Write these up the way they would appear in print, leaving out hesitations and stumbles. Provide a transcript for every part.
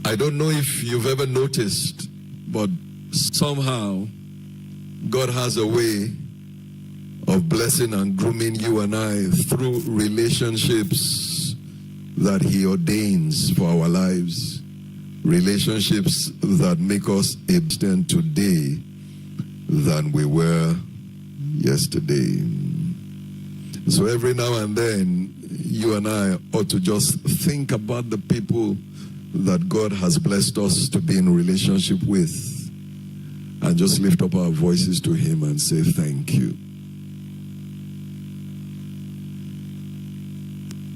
I don't know if you've ever noticed, but somehow God has a way of blessing and grooming you and I through relationships that He ordains for our lives. Relationships that make us abstain today than we were yesterday. So every now and then, you and I ought to just think about the people that God has blessed us to be in relationship with, and just lift up our voices to Him and say thank you.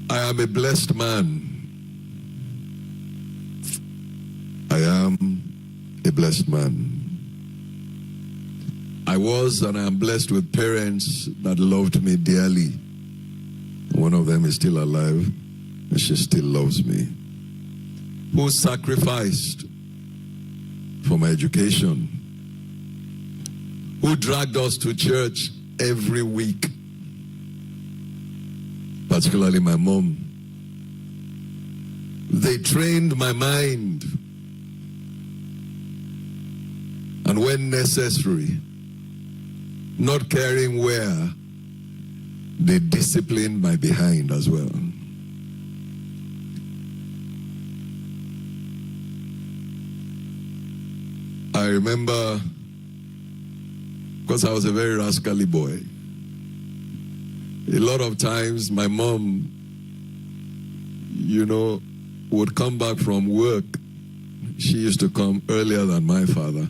I am a blessed man. I am a blessed man. I was and I am blessed with parents that loved me dearly. One of them is still alive, and she still loves me. Who sacrificed for my education. Who dragged us to church every week. Particularly my mom. They trained my mind. And when necessary, not caring where, they disciplined my behind as well. I remember, because I was a very rascally boy, a lot of times my mom, would come back from work. She used to come earlier than my father.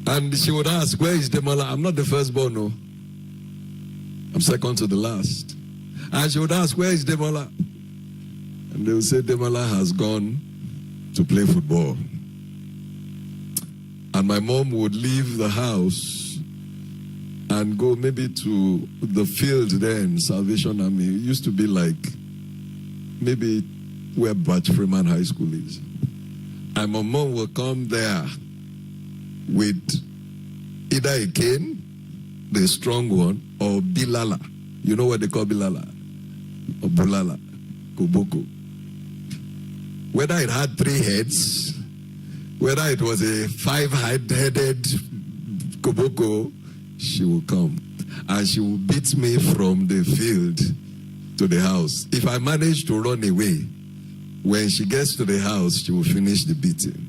And she would ask, where is Demola? I'm not the firstborn, no. I'm second to the last. And she would ask, where is Demola? And they would say, Demola has gone to play football. And my mom would leave the house and go maybe to the field then, Salvation Army. It used to be like maybe where Batch Freeman High School is. And my mom will come there with either a cane, the strong one, or bilala. You know what they call bilala? Or bulala, koboko. Whether it had 3 heads, whether it was a 5-headed koboko, she will come. And she will beat me from the field to the house. If I manage to run away, when she gets to the house, she will finish the beating.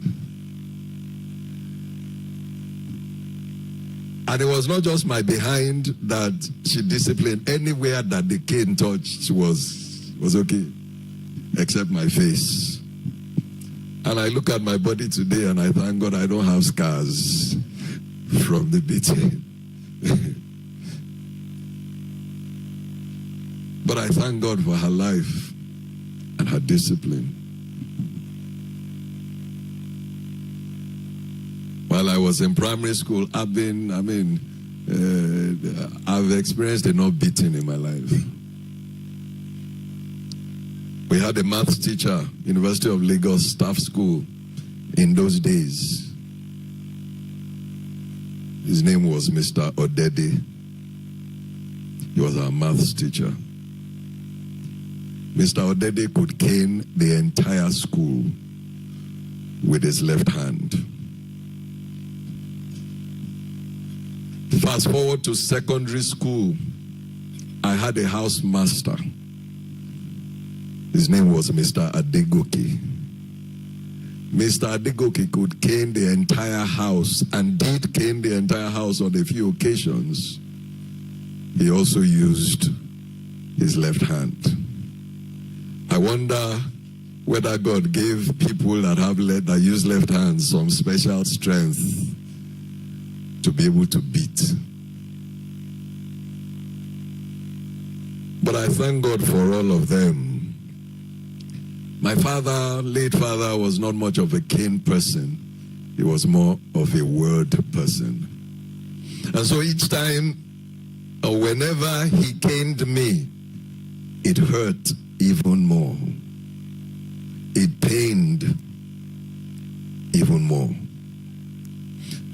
And it was not just my behind that she disciplined. Anywhere that the cane touched was okay, except my face. And I look at my body today and I thank God I don't have scars from the beating. But I thank God for her life and her discipline. While I was in primary school, I've experienced enough beating in my life. We had a maths teacher, University of Lagos Staff School, in those days. His name was Mr. Odede. He was our maths teacher. Mr. Odede could cane the entire school with his left hand. Fast forward to secondary school, I had a house master. His name was Mr. Adegoke. Mr. Adegoke could cane the entire house and did cane the entire house on a few occasions. He also used his left hand. I wonder whether God gave people that use left hands some special strength to be able to beat. But I thank God for all of them. My father, late father, was not much of a cane person. He was more of a word person. And so each time, or whenever he caned me, it hurt even more. It pained even more.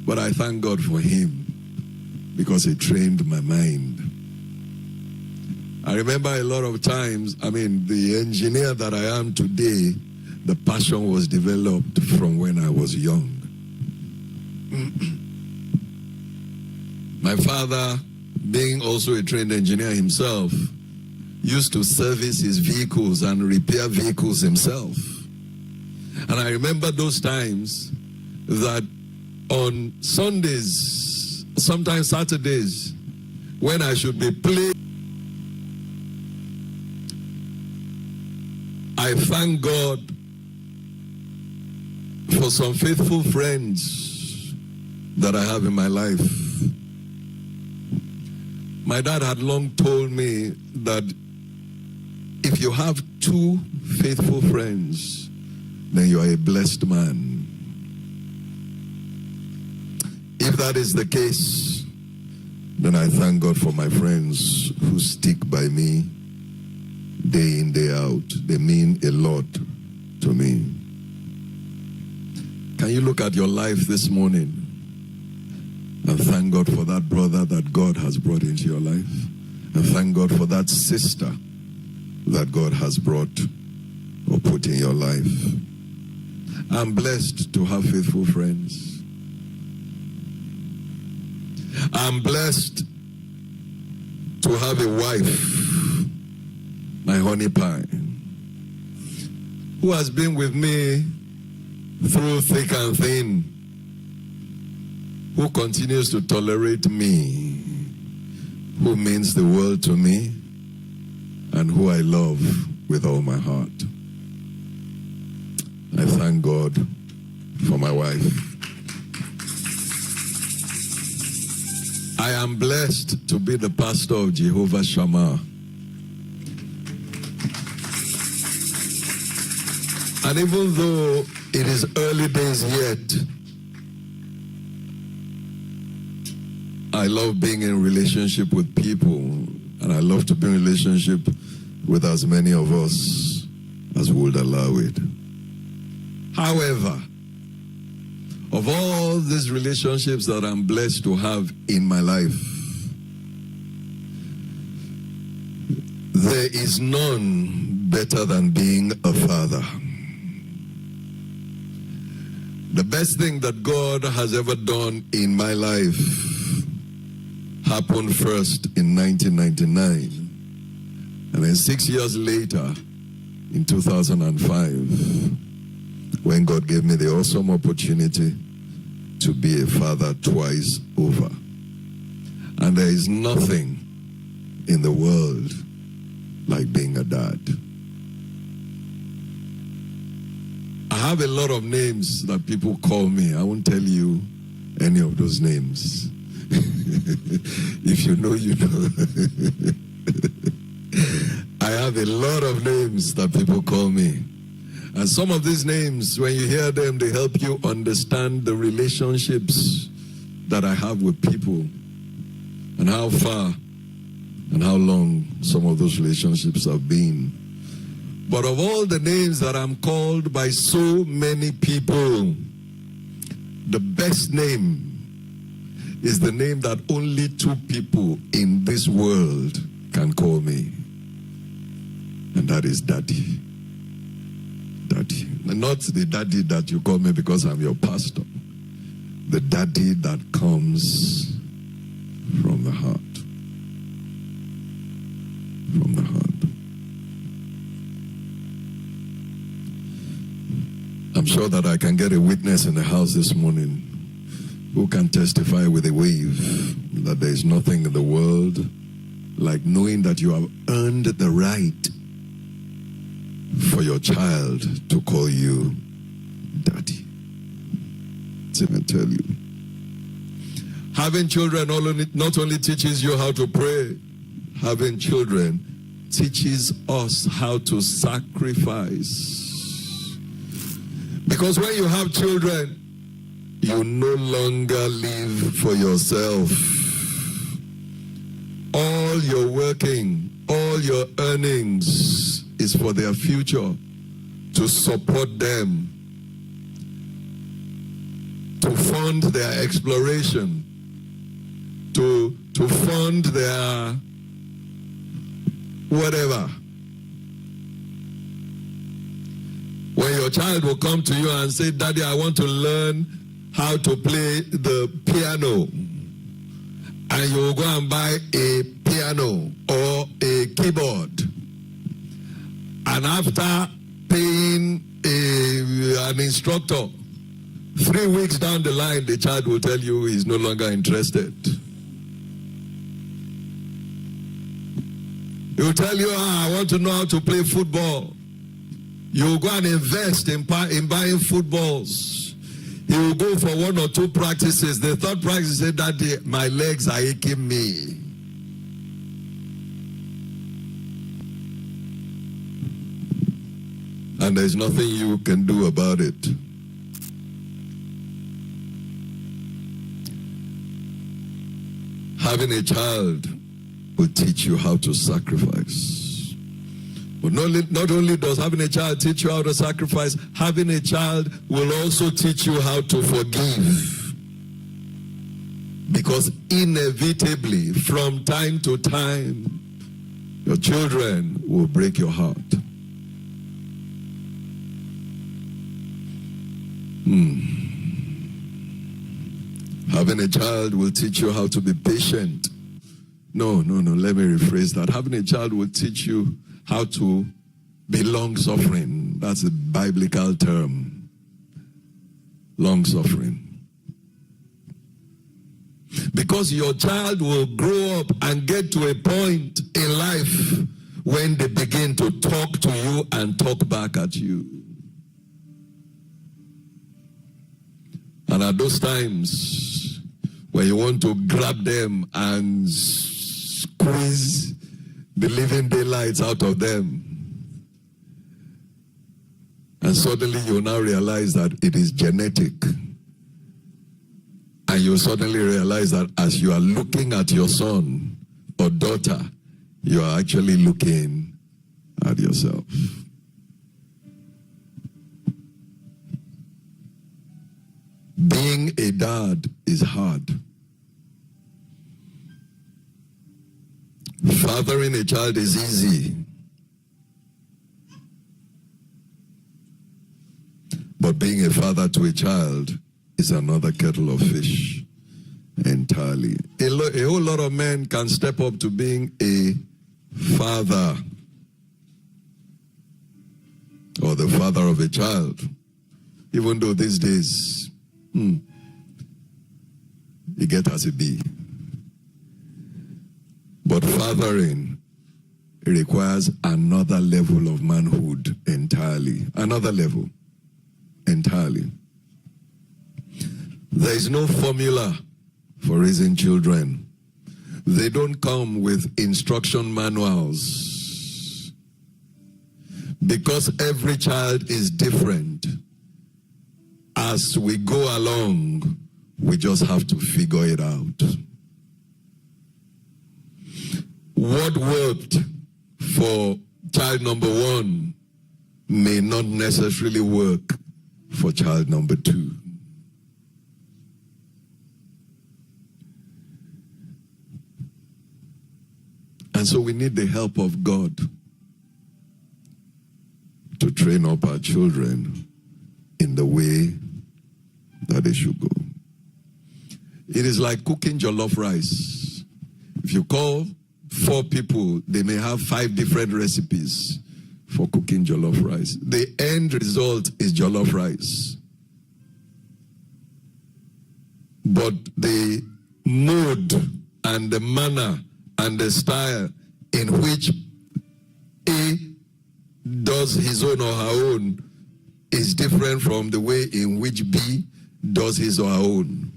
But I thank God for him because he trained my mind. I remember a lot of times, the engineer that I am today the passion was developed from when I was young. My father, being also a trained engineer himself, used to service his vehicles and repair vehicles himself. And I remember those times that on Sundays, sometimes Saturdays, when I should be playing, I thank God for some faithful friends that I have in my life. My dad had long told me that if you have 2 faithful friends, then you are a blessed man. If that is the case, then I thank God for my friends who stick by me day in, day out. They mean a lot to me. Can you look at your life this morning and thank God for that brother that God has brought into your life? And thank God for that sister that God has brought or put in your life. I'm blessed to have faithful friends. I'm blessed to have a wife, my honey pie, who has been with me through thick and thin, who continues to tolerate me, who means the world to me, and who I love with all my heart. I thank God for my wife. I am blessed to be the pastor of Jehovah Shammah. And even though it is early days yet, I love being in relationship with people, and I love to be in relationship with as many of us as would allow it. However, of all these relationships that I'm blessed to have in my life, there is none better than being a father. The best thing that God has ever done in my life happened first in 1999. And then 6 years later, in 2005, when God gave me the awesome opportunity to be a father twice over. And there is nothing in the world like being a dad. I have a lot of names that people call me. I won't tell you any of those names. If you know, you know. I have a lot of names that people call me. And some of these names, when you hear them, they help you understand the relationships that I have with people and how far and how long some of those relationships have been. But of all the names that I'm called by so many people, the best name is the name that only 2 people in this world can call me. And that is Daddy. Daddy. Not the daddy that you call me because I'm your pastor. The daddy that comes from the heart. From the heart. I'm sure that I can get a witness in the house this morning who can testify with a wave that there is nothing in the world like knowing that you have earned the right for your child to call you Daddy. Let me tell you. Having children not only teaches you how to pray, having children teaches us how to sacrifice. Because when you have children, you no longer live for yourself. All your working, all your earnings is for their future, to support them, to fund their exploration, to fund their whatever. When your child will come to you and say, Daddy, I want to learn how to play the piano, and you will go and buy a piano or a keyboard, and after paying an instructor, 3 weeks down the line, the child will tell you he's no longer interested. He will tell you, I want to know how to play football. You will go and invest in buying footballs. He will go for 1 or 2 practices. The third practice said, Daddy, my legs are aching me. And there's nothing you can do about it. Having a child will teach you how to sacrifice. But not only does having a child teach you how to sacrifice, having a child will also teach you how to forgive. Because inevitably, from time to time, your children will break your heart. Having a child will teach you how to be patient. No, let me rephrase that. Having a child will teach you how to be long-suffering. That's a biblical term. Long-suffering. Because your child will grow up and get to a point in life when they begin to talk to you and talk back at you. And at those times, when you want to grab them and squeeze the living daylights out of them, and suddenly you now realize that it is genetic. And you suddenly realize that as you are looking at your son or daughter, you are actually looking at yourself. Being a dad is hard. Fathering a child is easy. But being a father to a child is another kettle of fish entirely. A whole lot of men can step up to being a father or the father of a child, even though these days you get as a B. But fathering requires another level of manhood entirely. Another level entirely. There is no formula for raising children. They don't come with instruction manuals. Because every child is different. As we go along, we just have to figure it out. What worked for child number 1 may not necessarily work for child number 2. And so we need the help of God to train up our children in the way that they should go. It is like cooking jollof rice. If you call 4 people, they may have 5 different recipes for cooking jollof rice. The end result is jollof rice. But the mode and the manner and the style in which A does his own or her own is different from the way in which B does his or her own.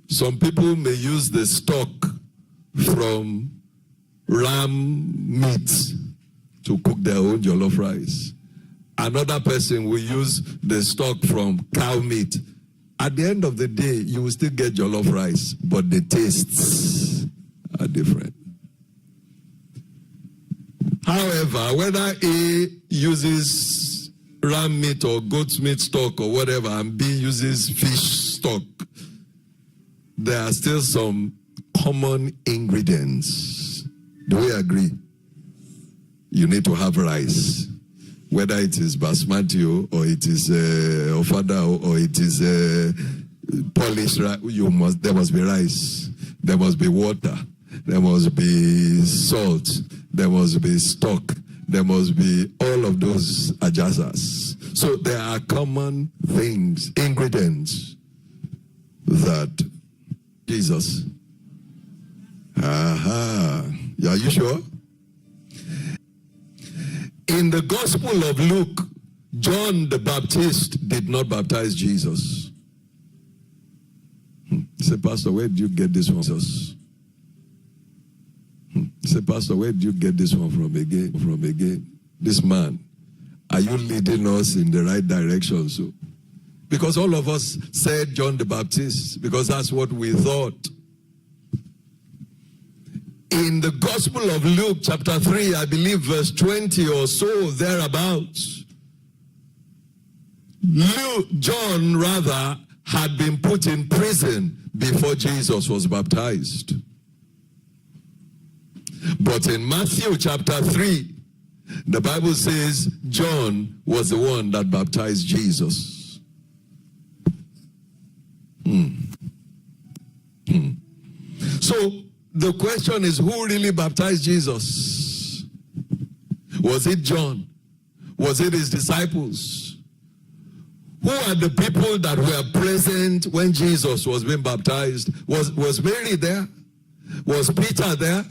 Some people may use the stock from ram meat to cook their own jollof rice. Another person will use the stock from cow meat. At the end of the day, you will still get jollof rice, but the tastes are different. However, whether A uses ram meat or goat's meat stock or whatever, and B uses fish stock, there are still some common ingredients. Do we agree? You need to have rice. whether it is basmati or it is ofada or it is polished rice, there must be rice, there must be water, there must be salt, there must be stock, there must be all of those adjusters. So there are common things, ingredients that Jesus. Are you sure? In the Gospel of Luke, John the Baptist did not baptize Jesus. Say, Pastor, where did you get this one from? Jesus? Say, Pastor, where did you get this one from again? This man, are you leading us in the right direction? So, because all of us said John the Baptist, because that's what we thought. In the Gospel of Luke, chapter 3, I believe verse 20 or so, thereabouts, John had been put in prison before Jesus was baptized. But in Matthew chapter 3, the Bible says John was the one that baptized Jesus. So the question is, who really baptized Jesus? Was it John? Was it his disciples? Who are the people that were present when Jesus was being baptized? Was Mary there? Was Peter there?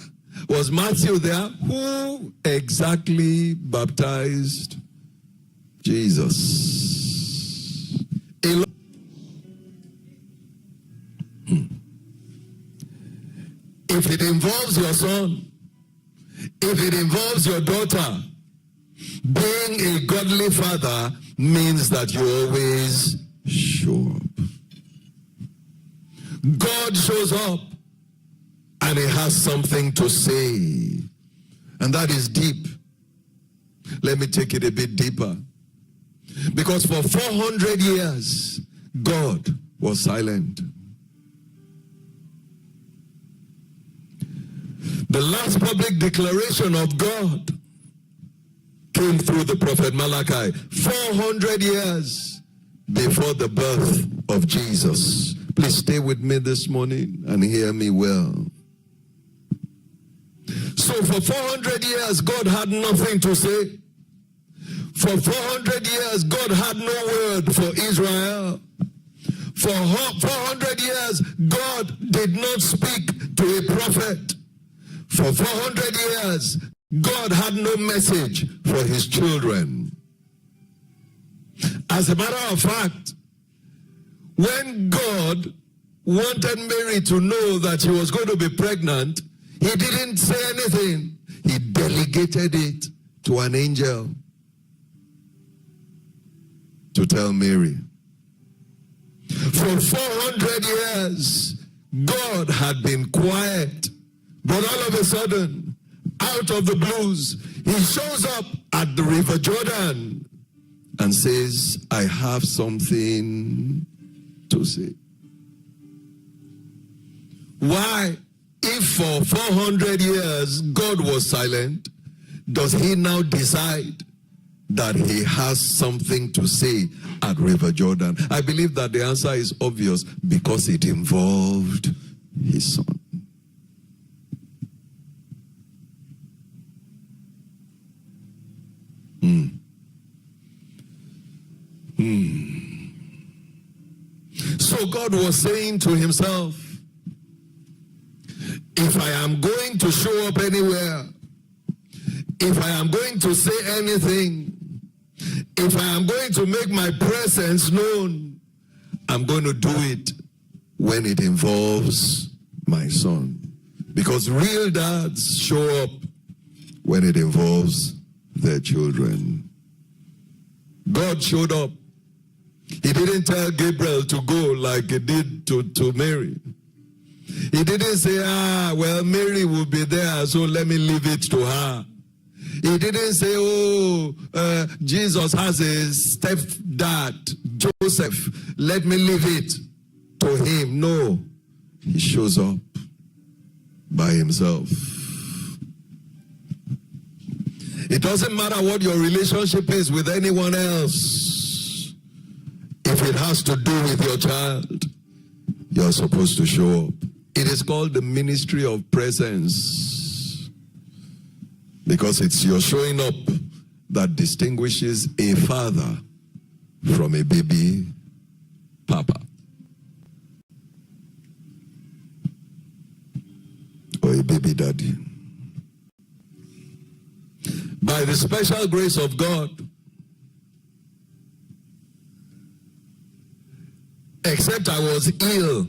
Was Matthew there? Who exactly baptized Jesus? If it involves your son, if it involves your daughter, being a godly father means that you always show up. God shows up and he has something to say. And that is deep. Let me take it a bit deeper. Because for 400 years, God was silent. The last public declaration of God came through the prophet Malachi 400 years before the birth of Jesus. Please stay with me this morning and hear me well. So for 400 years, God had nothing to say. For 400 years, God had no word for Israel. For 400 years, God did not speak to a prophet. For 400 years, God had no message for his children. As a matter of fact, when God wanted Mary to know that she was going to be pregnant, he didn't say anything. He delegated it to an angel to tell Mary. For 400 years, God had been quiet. But all of a sudden, out of the blues, he shows up at the River Jordan and says, I have something to say. Why, if for 400 years God was silent, does he now decide that he has something to say at River Jordan? I believe that the answer is obvious, because it involved his son. So God was saying to himself, if I am going to show up anywhere, if I am going to say anything, if I am going to make my presence known, I'm going to do it when it involves my son. Because real dads show up when it involves their children. God showed up. He didn't tell Gabriel to go like he did to Mary. He didn't say, well, Mary will be there, so let me leave it to her. He didn't say, Jesus has a stepdad, Joseph, let me leave it to him. No, he shows up by himself. It doesn't matter what your relationship is with anyone else. If it has to do with your child, you're supposed to show up. It is called the ministry of presence, because it's your showing up that distinguishes a father from a baby papa or a baby daddy. By the special grace of God, except I was ill,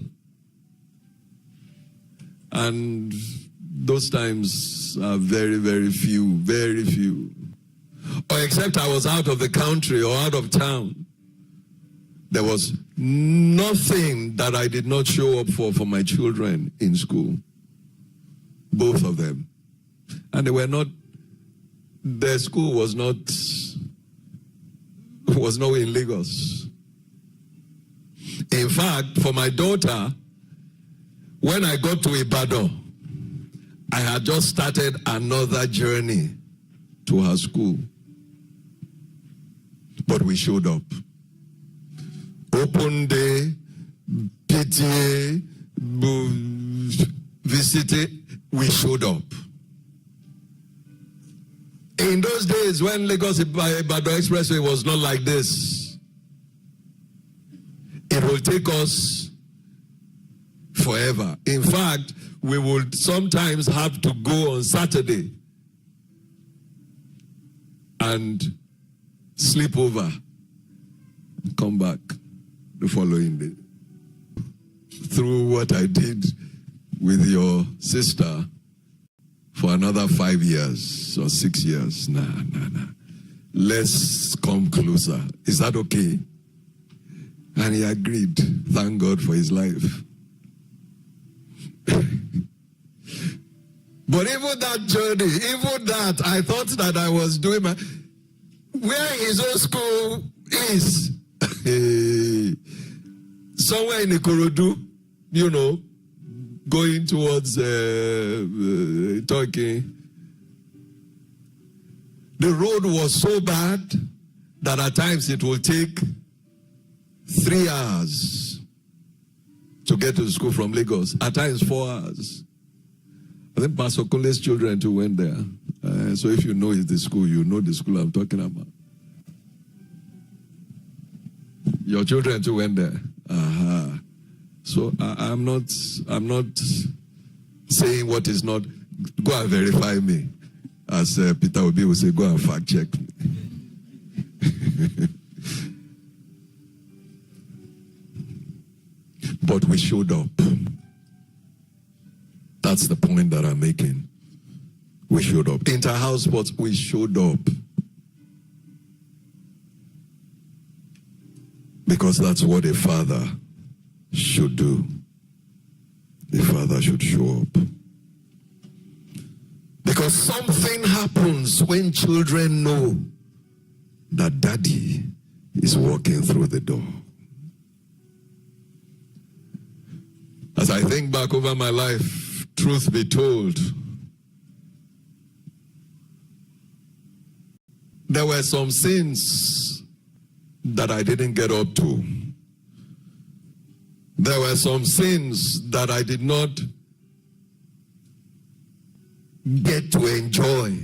and those times are very, very few, or except I was out of the country or out of town, there was nothing that I did not show up for my children in school. Both of them. And they were not, their school was not in Lagos. In fact, for my daughter, when I got to Ibadan, I had just started another journey to her school. But we showed up. Open day, PTA, visiting, we showed up. In those days when Lagos Ibadan Expressway was not like this, it will take us forever. In fact, we would sometimes have to go on Saturday and sleep over, come back the following day. Through what I did with your sister for another 5 years or 6 years. Nah. Let's come closer. Is that okay? And he agreed. Thank God for his life. But even that journey, even that, I thought that I was doing where his own school is. Somewhere in Ikorodu, going towards Turkey. The road was so bad that at times it will take 3 hours to get to school from Lagos. At times 4 hours. I think Pastor Kunle's children too went there. So if you know it's the school, you know the school I'm talking about. Your children too went there. So I'm not saying what is not. Go and verify me. As Peter Obi will say, go and fact check me. But we showed up. That's the point that I'm making. We showed up. Inter-house sports, we showed up. Because that's what a father should do. A father should show up. Because something happens when children know that daddy is walking through the door. As I think back over my life, truth be told, there were some sins that I didn't get up to. There were some sins that I did not get to enjoy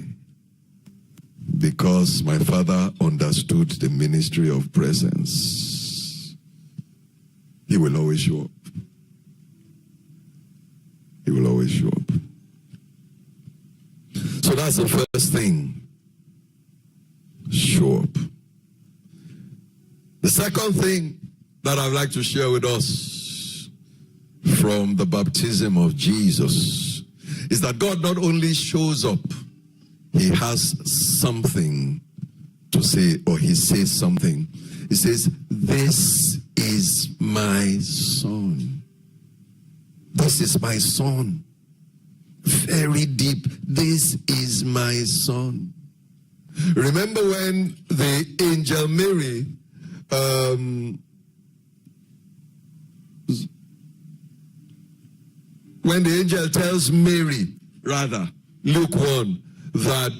because my father understood the ministry of presence. He will always show up. He will always show up. So that's the first thing. Show up. The second thing that I'd like to share with us from the baptism of Jesus is that God not only shows up, he has something to say, or he says something. He says, "This is my son. This is my son." Very deep. This is my son. Remember when the angel Mary when the angel tells Mary, rather, Luke 1, that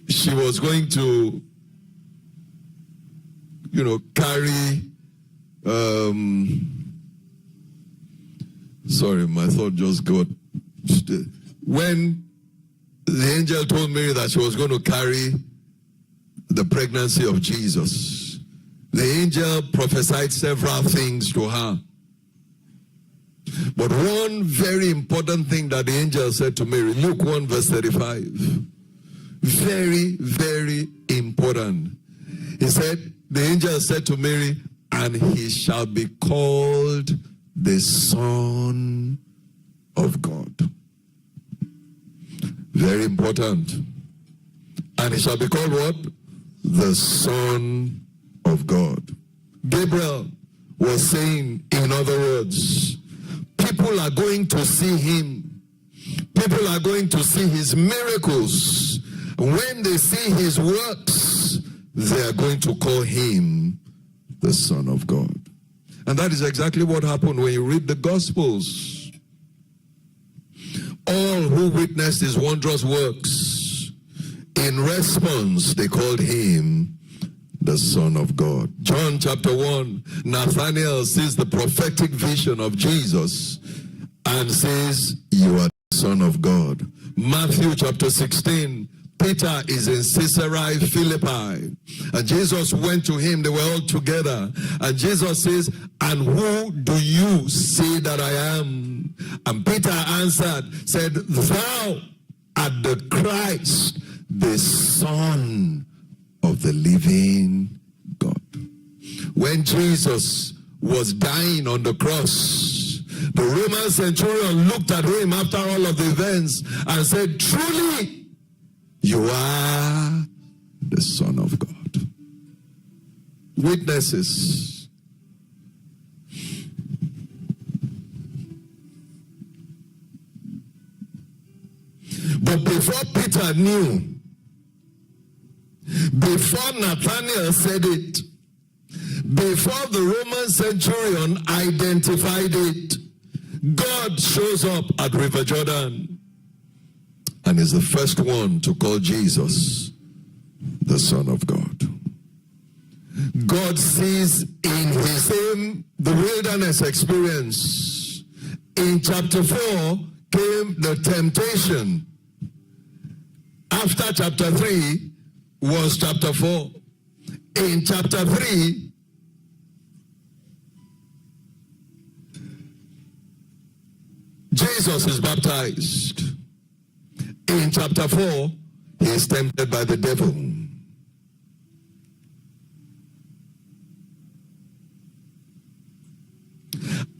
she was going to, carry, sorry, my thought just got, when the angel told Mary that she was going to carry the pregnancy of Jesus, the angel prophesied several things to her. But one very important thing that the angel said to Mary, Luke 1 verse 35, very, very important. He said, the angel said to Mary, and he shall be called the Son of God. Very important. And he shall be called what? The Son of God. Gabriel was saying, in other words, people are going to see him. People are going to see his miracles. When they see his works, they are going to call him the Son of God. And that is exactly what happened when you read the Gospels. All who witnessed his wondrous works, in response, they called him the Son of God. John chapter 1, Nathanael sees the prophetic vision of Jesus and says, you are the Son of God. Matthew chapter 16, Peter is in Caesarea Philippi, and Jesus went to him. They were all together, and Jesus says, and who do you say that I am? And Peter answered, said, thou art the Christ, the Son of the living God. When Jesus was dying on the cross, the Roman centurion looked at him after all of the events and said, truly, you are the Son of God. Witnesses. But before Peter knew, before Nathanael said it, before the Roman centurion identified it, God shows up at River Jordan and is the first one to call Jesus the Son of God. God sees in his same, the wilderness experience. In chapter 4 came the temptation. After chapter 3 was chapter 4. In chapter 3, Jesus is baptized. In chapter 4, he is tempted by the devil.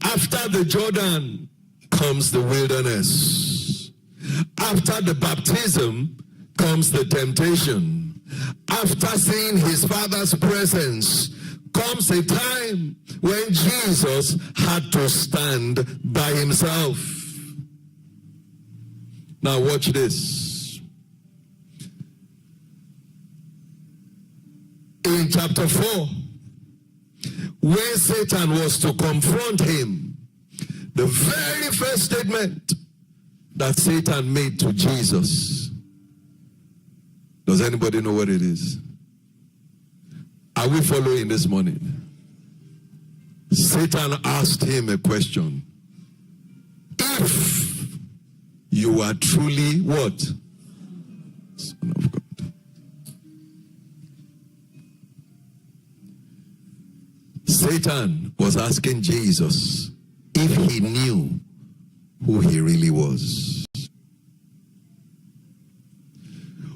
After the Jordan comes the wilderness. After the baptism comes the temptation. After seeing his Father's presence comes a time when Jesus had to stand by himself. Now watch this. In chapter 4, where Satan was to confront him, the very first statement that Satan made to Jesus. Does anybody know what it is? Are we following this morning? Satan asked him a question. If you are truly what? Son of God. Satan was asking Jesus if he knew who he really was.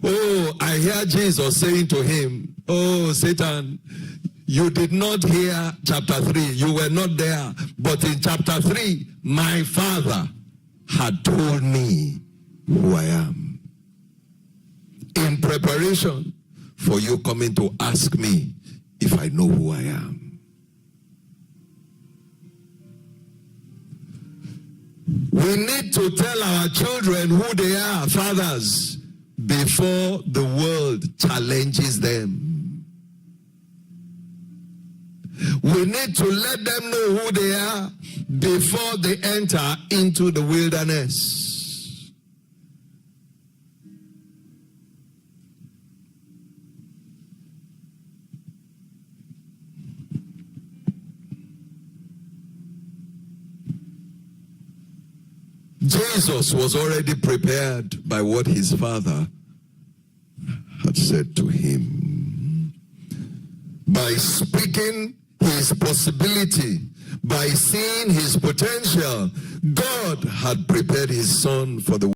Oh, I hear Jesus saying to him, oh, Satan, you did not hear chapter 3. You were not there. But in chapter 3, my Father had told me who I am. In preparation for you coming to ask me if I know who I am. We need to tell our children who they are, fathers, before the world challenges them. We need to let them know who they are before they enter into the wilderness. Jesus was already prepared by what his Father had said to him. By speaking his possibility, by seeing his potential, God had prepared his son for the